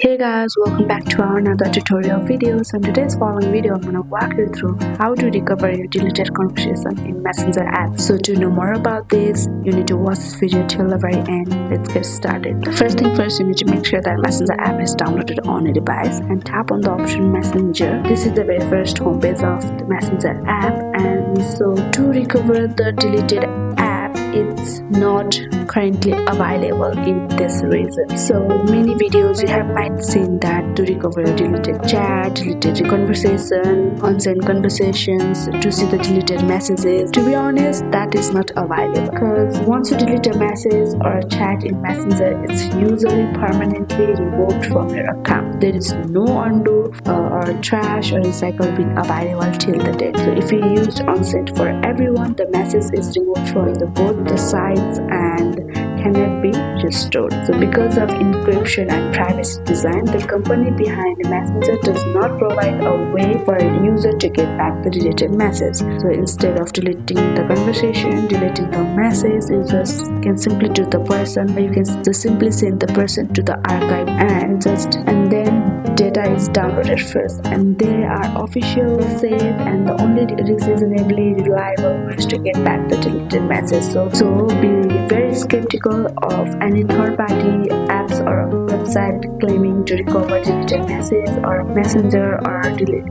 Hey guys, welcome back to our another tutorial video. So in today's following video, I'm gonna walk you through how to recover your deleted conversation in Messenger app. So to know more about this, you need to watch this video till the very end. Let's get started. First thing first, you need to make sure that Messenger app is downloaded on your device and tap on the option Messenger. This is the very first homepage of the Messenger app, and so to recover the deleted app, it's not currently available in this reason. So many videos you have might seen that to recover your deleted chat, deleted conversation, unsent conversations, to see the deleted messages. To be honest, that is not available, because once you delete a message or a chat in Messenger, it's usually permanently removed from your account. There is no undo or trash or recycle being available till the date. So if you used unsent for everyone, the message is removed from both the sites and cannot be restored. So because of encryption and privacy design, the company behind the Messenger does not provide a way for a user to get back the deleted message. So instead of deleting the conversation, deleting the message, you just can simply do the person, or you can just simply send the person to the archive and then data is downloaded first, and they are official, safe, and the only reasonably reliable ways to get back the deleted message. So be very skeptical of any third-party apps or website claiming to recover deleted message or Messenger or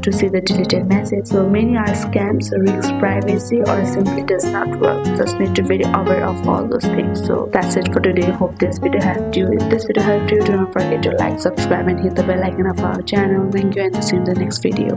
to see the deleted message. So many are scams, risks privacy, or simply does not work. Just need to be aware of all those things. So that's it for today. Hope this video helped you. If this video helped you, do not forget to like, subscribe, and hit the bell icon of our channel. Thank you, and see you in the next video.